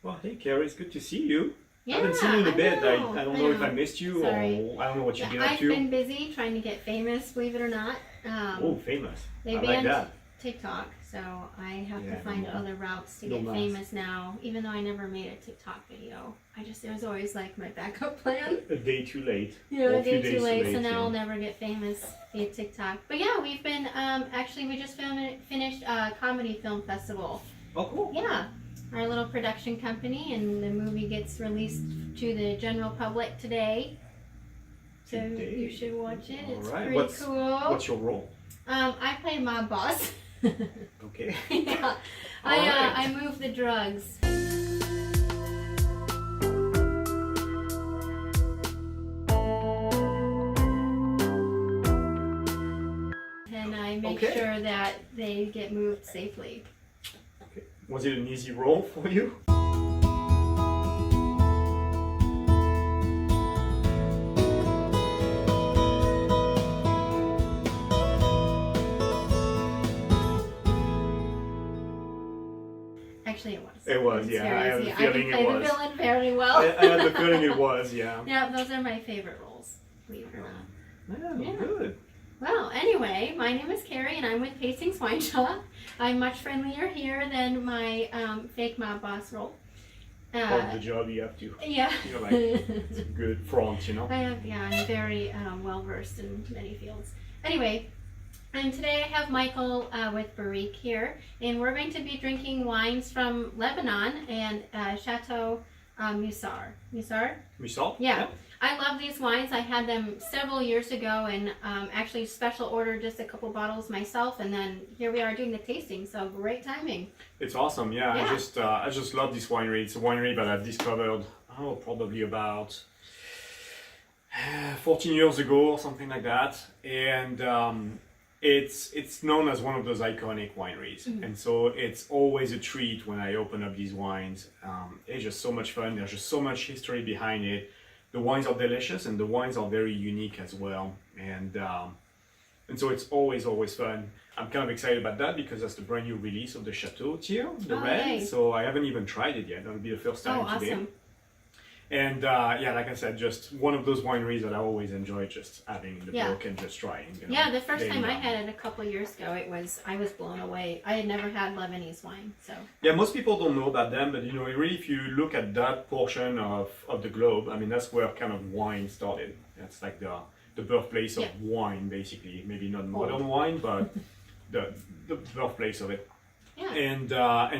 Well, hey, Carrie, it's good to see you. Yeah, I haven't seen you in a bit. know, I don't know if I missed you Sorry. or I don't know what you've been up I've to. been busy trying to get famous, believe it or not. Oh, famous. They I like banned that. TikTok, so I have Yeah, to find no. other routes to No get mas. famous now. Even though I never made a TikTok video, it was always like my backup plan. A day too late. Yeah, Or a day few too days late, so yeah. now I'll never get famous via TikTok. But yeah, we've been, actually we just finished a comedy film festival. Oh, cool. Yeah, our little production company, and the movie gets released to the general public today. So Today. you should watch it. It's Alright. pretty cool. What's your role? I play mob boss. Okay. Yeah, I move the drugs. And I make sure that they get moved safely. Okay. Was it an easy role for you? Actually, it was. It was, yeah. I had the feeling I it can play was. the villain very well. I had the feeling it was, yeah. Yeah, those are my favorite roles, believe it or not. Yeah, good. Well, anyway, my name is Carrie, and I'm with Pacing's Wine Shop. I'm much friendlier here than my fake mob boss role. Part of the job you have to. Yeah. You're like, it's a good front, you know? I'm very well versed in many fields. Anyway, and today I have Michael with Barik here, and we're going to be drinking wines from Lebanon and Chateau Musar. Musar? Musal? Yeah. I love these wines. I had them several years ago, and actually special ordered just a couple bottles myself, and then here we are doing the tasting, so great timing. It's awesome, yeah. I just love this winery. It's a winery that I've discovered, probably about 14 years ago or something like that. And it's known as one of those iconic wineries. Mm-hmm. And so it's always a treat when I open up these wines. It's just so much fun. There's just so much history behind it. The wines are delicious, and the wines are very unique as well. And so it's always fun. I'm kind of excited about that because that's the brand new release of the Chateau tier, the red. Nice. So I haven't even tried it yet. That'll be the first time today. Awesome. And like I said, just one of those wineries that I always enjoy just having in the book and just trying. You know, yeah, the first time I had it a couple years ago, I was blown away. I had never had Lebanese wine, so. Yeah, most people don't know about them, but really, if you look at that portion of the globe, I mean, that's where kind of wine started. That's like the birthplace of wine, basically. Maybe not modern wine, but the birthplace of it. Yeah. And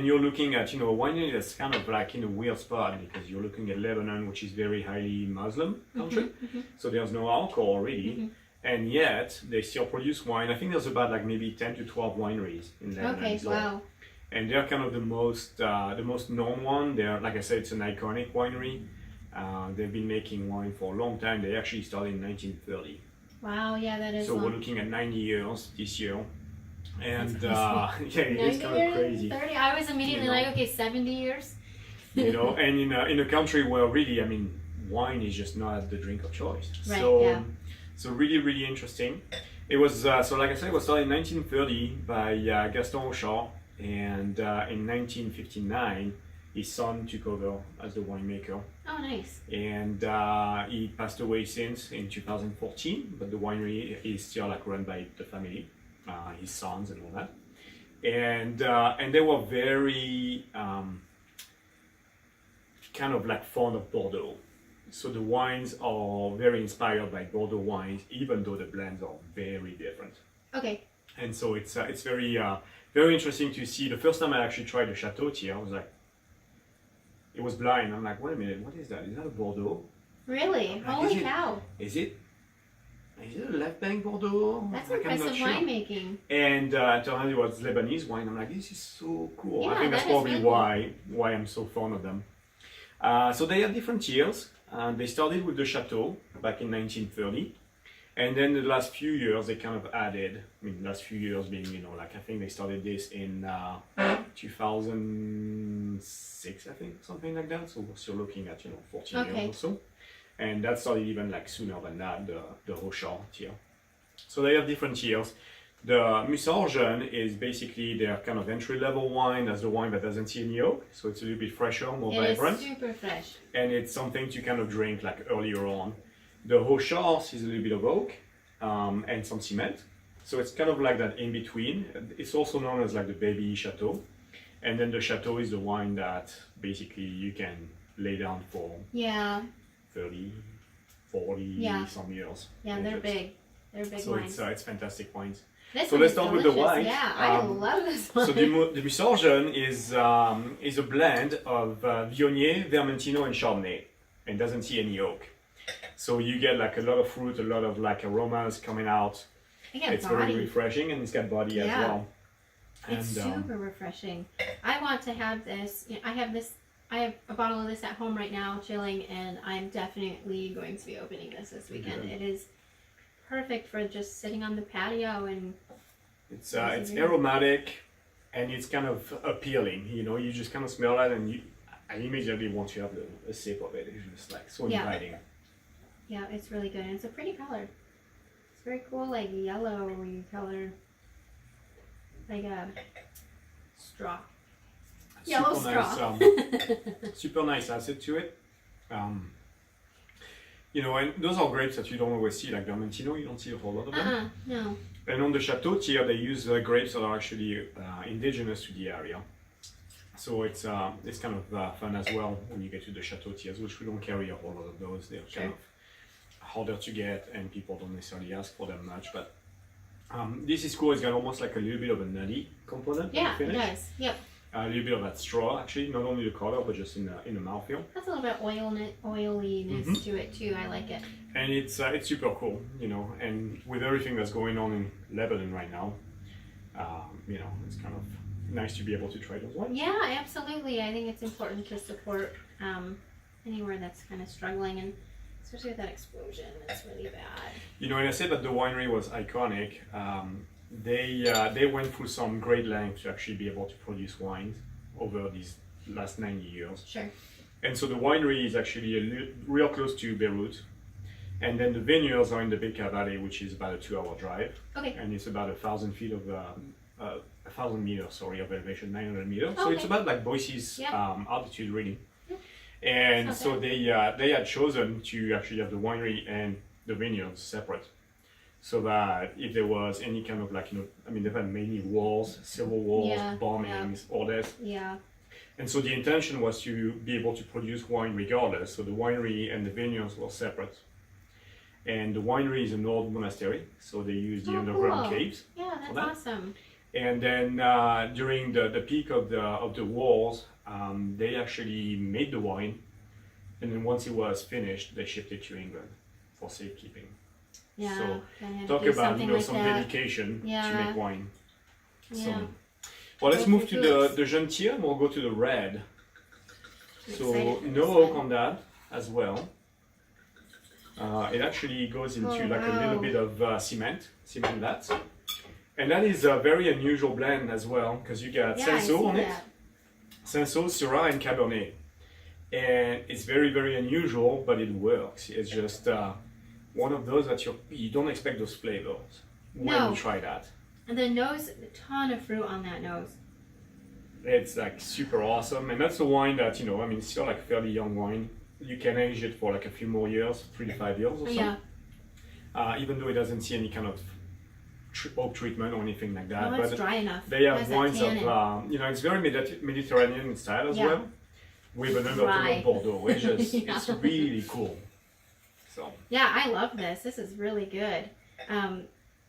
you're looking at a winery that's kind of like in a weird spot because you're looking at Lebanon, which is very highly Muslim country, so there's no alcohol really, and yet they still produce wine. I think there's about like maybe 10 to 12 wineries in Lebanon. Okay, wow. And they're kind of the most known one. They're, like I said, it's an iconic winery. They've been making wine for a long time. They actually started in 1930. Wow, yeah, that is so long. we're looking at 90 years this year. And yeah, it is kind of crazy. 30. I was immediately like, okay, 70 years. And in a country where really, I mean, wine is just not the drink of choice. Right, So really, really interesting. It was so like I said, it was started in 1930 by Gaston Auchard, and in 1959, his son took over as the winemaker. Oh, nice. And he passed away since in 2014, but the winery is still like run by the family. His sons and all that, and they were very kind of like fond of Bordeaux. So the wines are very inspired by Bordeaux wines, even though the blends are very different. Okay. And so it's very very interesting to see. The first time I actually tried the Chateau tier, I was like, it was blind. I'm like, wait a minute, what is that? Is that a Bordeaux? Really? Holy cow! Is it a left bank Bordeaux? That's like, impressive winemaking. And it turned out it was Lebanese wine. I'm like, this is so cool. Yeah, I think that's that is probably really why I'm so fond of them. So they have different tiers. They started with the Chateau back in 1930. And then the last few years, they kind of added, last few years being, like I think they started this in 2006, I think, something like that. So we're still looking at, 14 years or so. And that started even like sooner than that, the Auchard tier. So they have different tiers. The Musard Jeune is basically their kind of entry-level wine. That's the wine that doesn't see any oak, so it's a little bit fresher, more vibrant. It is super fresh. And it's something to kind of drink like earlier on. The Rochars is a little bit of oak and some cement. So it's kind of like that in between. It's also known as like the baby Chateau. And then the Chateau is the wine that basically you can lay down for 30, 40 some years. Yeah, they're big. They're big wines. So it's fantastic wines. This so one let's is start delicious. with the wine. Yeah, I love this one. So the Musard Jeune is a blend of Viognier, Vermentino, and Chardonnay, and doesn't see any oak. So you get like a lot of fruit, a lot of like aromas coming out. It's body. very refreshing, and it's got body as well. It's super refreshing. I want to have this. I have a bottle of this at home right now, chilling, and I'm definitely going to be opening this weekend. It is perfect for just sitting on the patio and. It's aromatic, and it's kind of appealing. You know, you just kind of smell it, and I immediately want to have a sip of it. It's just like so inviting. Yeah, it's really good, and it's a pretty color. It's very cool, like yellowy color, like a straw. Yellow straw. Nice, super nice acid to it. You know, and those are grapes that you don't always see, like Vermentino. You don't see a whole lot of them. No. And on the Chateau tier, they use grapes that are actually indigenous to the area. So it's kind of fun as well when you get to the Chateau tiers, which we don't carry a whole lot of those. They're kind of harder to get, and people don't necessarily ask for them much. But this is cool. It's got almost like a little bit of a nutty component. Yeah, it does. Yep. A little bit of that straw, actually, not only the color, but just in the mouthfeel. That's a little bit oiliness to it too. I like it. And it's super cool, you know. And with everything that's going on in Lebanon right now, you know, it's kind of nice to be able to try those wines. Yeah, absolutely. I think it's important to support anywhere that's kind of struggling, and especially with that explosion, it's really bad. You know, and I said that the winery was iconic. They went through some great lengths to actually be able to produce wines over these last 90 years. Sure. And so the winery is actually real close to Beirut. And then the vineyards are in the Bekaa Valley, which is about a 2-hour drive. Okay. And it's about 1,000 feet of 1,000 meters, of elevation, 900 meters. So it's about like Boise's altitude, really. Yeah. And so they had chosen to actually have the winery and the vineyards separate, so that if there was any kind of like, you know, I mean, they've had many wars, civil wars, bombings, all this. Yeah. And so the intention was to be able to produce wine regardless. So the winery and the vineyards were separate. And the winery is an old monastery, so they use the underground caves. Yeah, that's awesome. And then during the peak of the wars, they actually made the wine, and then once it was finished, they shipped it to England for safekeeping. Yeah. So talk about, you know, some dedication to make wine. Yeah. So, well, let's move to the Jeune tier, and we'll go to the red. So no oak on that as well. It actually goes into a little bit of cement that. And that is a very unusual blend as well, because you got Cinsault on it. Cinsault, Syrah, and Cabernet. And it's very, very unusual, but it works. It's just one of those that you don't expect those flavors when you try that. And the nose, a ton of fruit on that nose. It's like super awesome. And that's a wine that, you know, I mean, it's still like fairly young wine. You can age it for like a few more years, 3 to 5 years or so. Yeah. Even though it doesn't see any kind of oak treatment or anything like that. No, it's dry enough. They have wines of, you know, it's very Mediterranean in style as well. With an undertone of Bordeaux. It's just, it's really cool. So. Yeah, I love this. This is really good.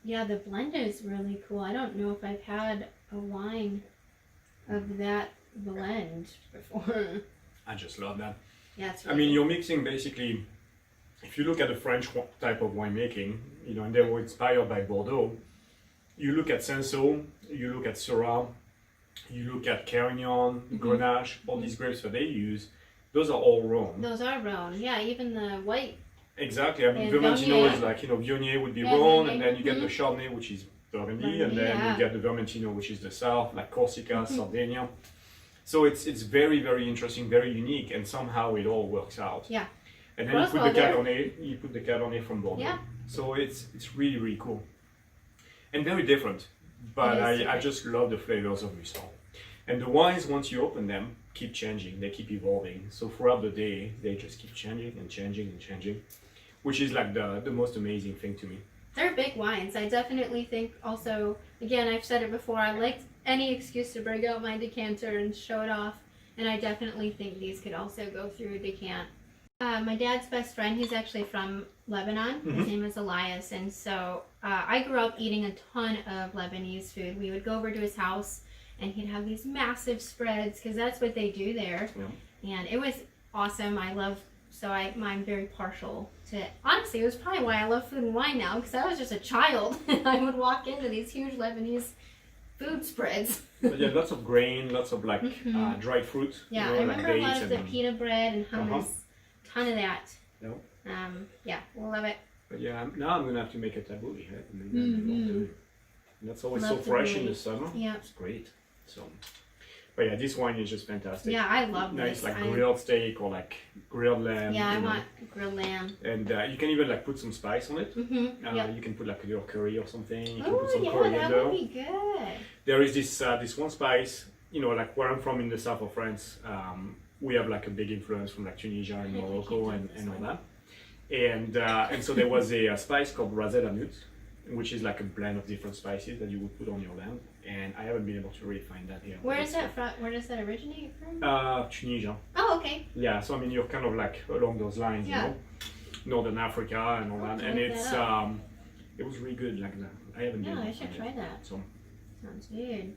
Yeah, the blend is really cool. I don't know if I've had a wine of that blend before. I just love that. Yeah, it's really I mean, you're mixing basically, if you look at the French type of winemaking, you know, and they were inspired by Bordeaux, you look at Cinsault, you look at Syrah, you look at Carignan, Grenache, all these grapes that they use, those are all Rhone. Those are Rhone, yeah, even the white. Exactly, I mean, Vermentino is like, you know, Viognier would be Rhone, and then you get the Chardonnay, which is Burgundy, and then you get the Vermentino, which is the south, like Corsica, Sardinia. So it's very, very interesting, very unique, and somehow it all works out. Yeah. And then you put the Cabernet from Bordeaux. Yeah. So it's really, really cool. and very different. But It is I different. just love the flavors of Muson. And the wines, once you open them, keep changing. They keep evolving. So throughout the day, they just keep changing and changing and changing, which is like the most amazing thing to me. They're big wines. I definitely think also, again, I've said it before, I like any excuse to bring out my decanter and show it off. And I definitely think these could also go through a decant. My dad's best friend, he's actually from Lebanon. His name is Elias. And so I grew up eating a ton of Lebanese food. We would go over to his house and he'd have these massive spreads because that's what they do there. Yeah. And it was awesome. I'm very partial to it. Honestly, it was probably why I love food and wine now, because I was just a child and I would walk into these huge Lebanese food spreads. But yeah, lots of grain, lots of like dried fruit. Yeah, you know, I like remember a lot dates of the and- pita bread and hummus. Ton of that. Yep. Yeah, we'll love it. But yeah, now I'm gonna have to make a tabbouleh. Right? And then and that's always Love so fresh in tabbouleh. the summer. Yeah. It's great. So, but yeah, this wine is just fantastic. Yeah, I love Nice, this. like grilled steak or like grilled lamb. Yeah, I you know. want grilled lamb. And you can even like put some spice on it. Yeah. You can put like a little curry or something. You can Oh, put some yeah, coriander. that would be good. There is this one spice. You know, like where I'm from in the south of France, we have like a big influence from like Tunisia and Morocco and all that. And so there was a spice called Ras el Hanout, which is like a blend of different spices that you would put on your lamb. And I haven't been able to really find that here. Where is that from? Where does that originate from? Tunisia. Oh, okay. Yeah, so I mean you're kind of like along those lines, Yeah. you know, Northern Africa and all that. And look it's that it was really good. Like I haven't been Yeah, able I to should find try it. that. So Sounds good.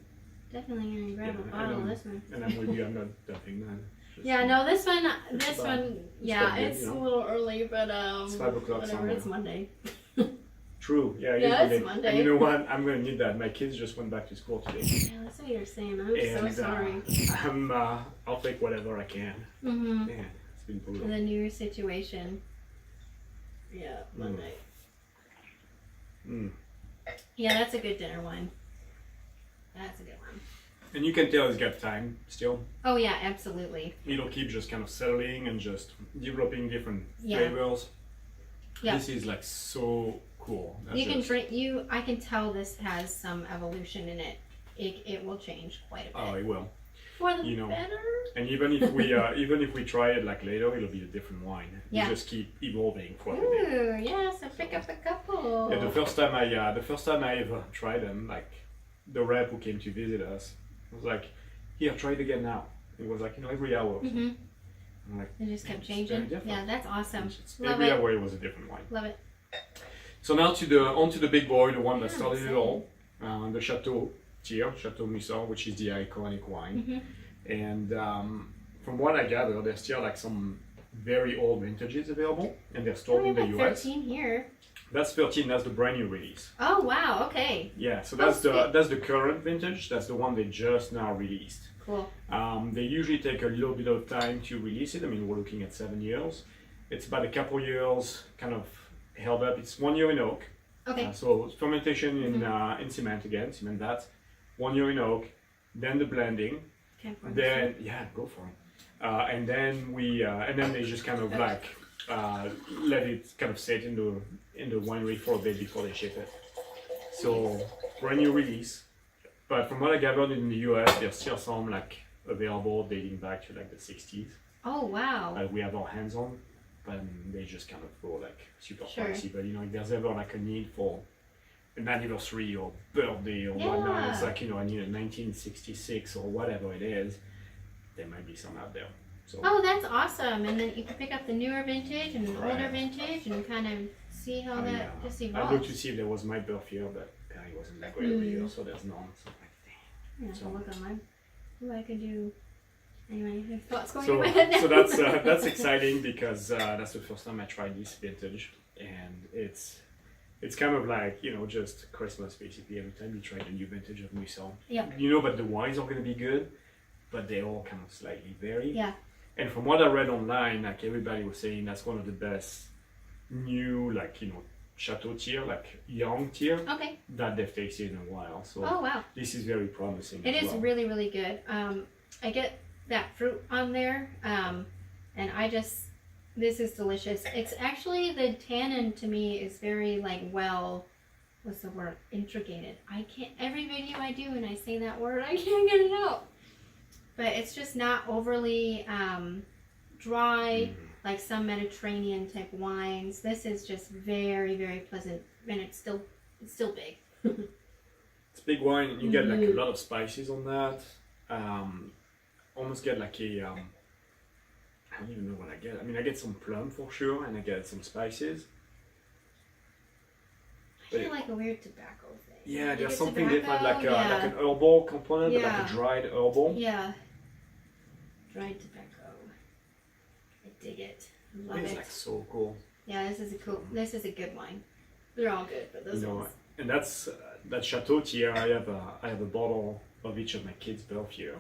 Definitely gonna grab a Yeah, bottle of and this one. and I'm with you. I'm not dumping that. Just- Yeah, no, this one, quite yeah, good, it's you a know. little early, but It's 5 o'clock whatever. somewhere. It's Monday. True. Yeah, it Yeah, is it's Monday. Monday. And you know what? I'm gonna need that. My kids just went back to school today. Yeah, that's what you're saying. I'm And so sorry. I'll take whatever I can. Mm-hmm. Man, it's been brutal. The new situation. Yeah, Monday. Mm. Yeah, that's a good dinner one. That's a good one. And you can tell it's got time still. Oh yeah, absolutely. It'll keep just kind of settling and just developing different Yeah. flavors. Yeah. This is like so cool. You can drink. I can tell this has some evolution in it. It will change quite a bit. Oh, it will. For the you know, better. And even if we try it like later, it'll be a different wine. Yeah. You just keep evolving for the day. Ooh, yeah. So pick up a couple. Yeah, the first time I ever tried them, like the rep who came to visit us was like, "Here, try it again now." It was like every hour. Or so. Mhm. I'm like, It just kept "It's very changing. different." Yeah, that's awesome. Love Every it. hour it was a different wine. Love it. So now onto the big boy, the one that Yeah, started it same. all, the Chateau tier, Chateau Musson, which is the iconic wine. Mhm. And from what I gather, there's still like some very old vintages available, and they're stored We in have the like US. 13 here. That's 13. That's the brand new release. Oh wow. Okay. Yeah, so Oh, that's the current vintage. That's the one they just now released. Cool. They usually take a little bit of time to release it. I mean, we're looking at 7 years. It's about a couple years kind of held up. It's 1 year in oak. Okay. So fermentation in cement again, cement vat. 1 year in oak, then the blending, Okay. then go for it. And then they just kind of like let it kind of sit in the winery for a bit before they ship it. So brand new release. But from what I gathered in the US, there's still some like available dating back to like the 60s. Oh wow. We have our hands on, but they just kind of go like super Sure. pricey. But if there's ever like a need for an anniversary or birthday or whatnot, it's Yeah. like I need a 1966 or whatever it is. There might be some out there. So Oh, that's awesome. And then you can pick up the newer vintage and the older Right. vintage and kind of see how that just I looked evolves. to see if there was my birth year, but it wasn't that great of a year, so there's none. So I'm like, damn. Yeah, So- so look on mine. Ooh, I could do. Anyway, I have thoughts going So, in my head now. so that's exciting because that's the first time I tried this vintage, and it's kind of like just Christmas basically. Every time you try the new vintage of Muson, Yep. but the wines are going to be good, but they all kind of slightly vary. Yeah. And from what I read online, like everybody was saying, that's one of the best new Chateau tier, like young tier Okay. that they've tasted in a while. So Oh wow. this is very promising. It as is well. really, really good. I get that fruit on there, and this is delicious. It's actually, the tannin to me is very what's the word? Intricated. I can't, every video I do and I say that word, I can't get it out. But it's just not overly dry, like some Mediterranean type wines. This is just very, very pleasant, and it's still big. It's big wine, and you get like a lot of spices on that. Almost get like a I don't even know what I get. I mean, I get some plum for sure, and I get some spices. I feel like a weird tobacco thing. Yeah, there's Like something tobacco, different, like yeah. like an herbal component, but like Yeah. a dried herbal. Yeah. Dried tobacco. I dig it. I love It's it. like so cool. Yeah, this is a good wine. They're all good, but this one's... And that's that Chateau here. I have a bottle of each of my kids' birthday.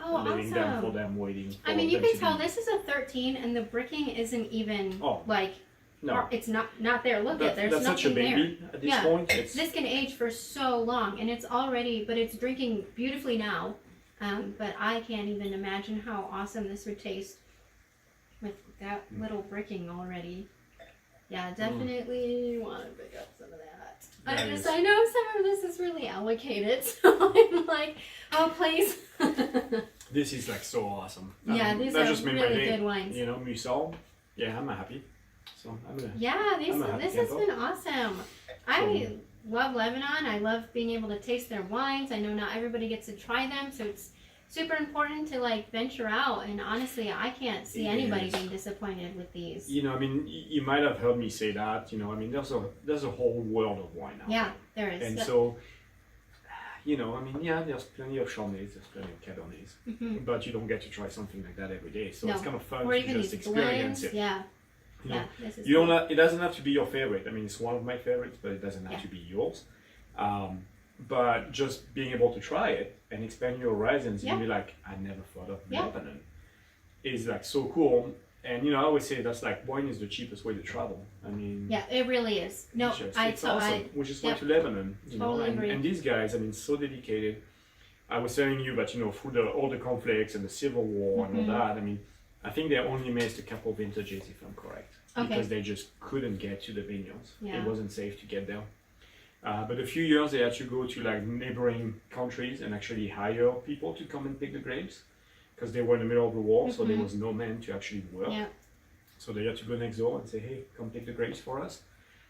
Oh, Leaving them for awesome. them waiting. For I mean, you them can to tell be- this is a 13, and the bricking isn't even like... No. It's not there. Look at there's that's nothing such a baby there. at this Yeah. point. It's, This can age for so long, and it's already, but it's drinking beautifully now. But I can't even imagine how awesome this would taste with that little bricking already. Yeah, definitely want to pick up some of that. I know some of this is really allocated, so I'm like, oh please. this is like so awesome. Yeah, these that are just made my really day. good wines. You know, Musol. Yeah, I'm happy. So I'm gonna. Yeah, I'm a happy this has camper. been awesome. I love Lebanon. I love being able to taste their wines. I know not everybody gets to try them, so it's super important to like venture out. And honestly, I can't see anybody being disappointed with these. You know, I mean, you might have heard me say that. You know, I mean, there's a whole world of wine out Yeah, there is. there. And Yep. so, you know, I mean, yeah, there's plenty of Chardonnays, there's plenty of Cabernets, but you don't get to try something like that every day. So it's kind of fun or to even just these experience blends. it. Yeah. You know, Yeah, this is you don't cool. have, it doesn't have to be your favorite. I mean, it's one of my favorites, but it doesn't have Yeah. to be yours. But just being able to try it and expand your horizons and be like, I never thought of Lebanon, is like so cool. And you know, I always say that's like wine is the cheapest way to travel. I mean, Yeah, it really is. No, it's awesome. We just went to Lebanon, you know, Totally agree. and these guys, I mean, so dedicated. I was telling you, but you know, through all the conflicts and the civil war and all that, I mean, I think they only missed a couple vintages, if I'm correct, because they just couldn't get to the vineyards. Yeah. It wasn't safe to get there. But a few years they had to go to like neighboring countries and actually hire people to come and pick the grapes because they were in the middle of the war, so there was no man to actually work. Yeah. So they had to go next door and say, "Hey, come pick the grapes for us."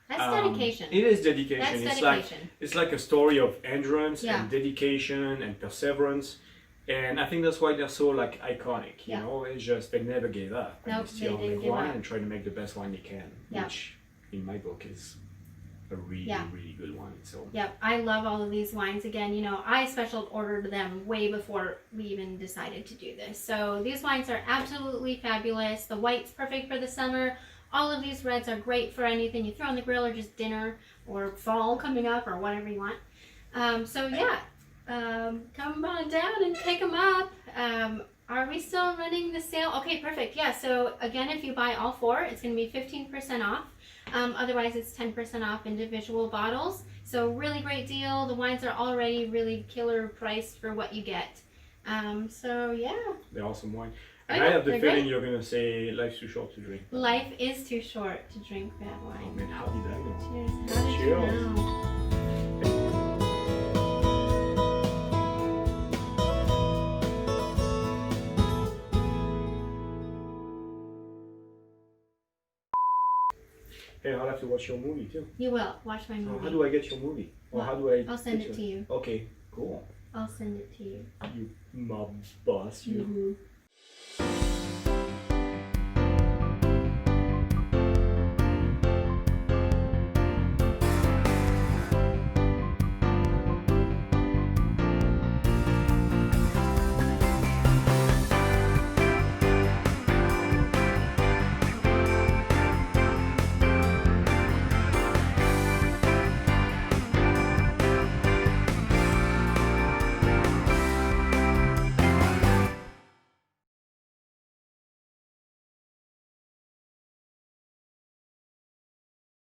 That's dedication. It is dedication. That's It's dedication. it's like a story of endurance Yeah. and dedication and perseverance. And I think that's why they're so like iconic. You Yeah. know, it's just they never gave up. And Nope, they still they didn't make give wine up. and try to make the best wine they can, Yeah. which in my book is a really, really good wine. So Yep, I love all of these wines. Again, you know, I special ordered them way before we even decided to do this. So these wines are absolutely fabulous. The white's perfect for the summer. All of these reds are great for anything you throw on the grill or just dinner or fall coming up or whatever you want. Come on down and pick them up. Are we still running the sale? Okay, perfect. Yeah, so again, if you buy all four, it's going to be 15% off. Otherwise, it's 10% off individual bottles. So really great deal. The wines are already really killer priced for what you get. So yeah. they're awesome wine. I And know, I have the they're feeling great. you're gonna say life's too short to drink. Life is too short to drink bad Oh wine. man, how did I know? Cheers. How did Cheers. you know? Hey, I'll have to watch your movie too. You will. Watch my So movie. how do I get your movie? Or Well, how do I? I'll send get it to you. Okay, cool. I'll send it to you. You mob boss, you. Mhm.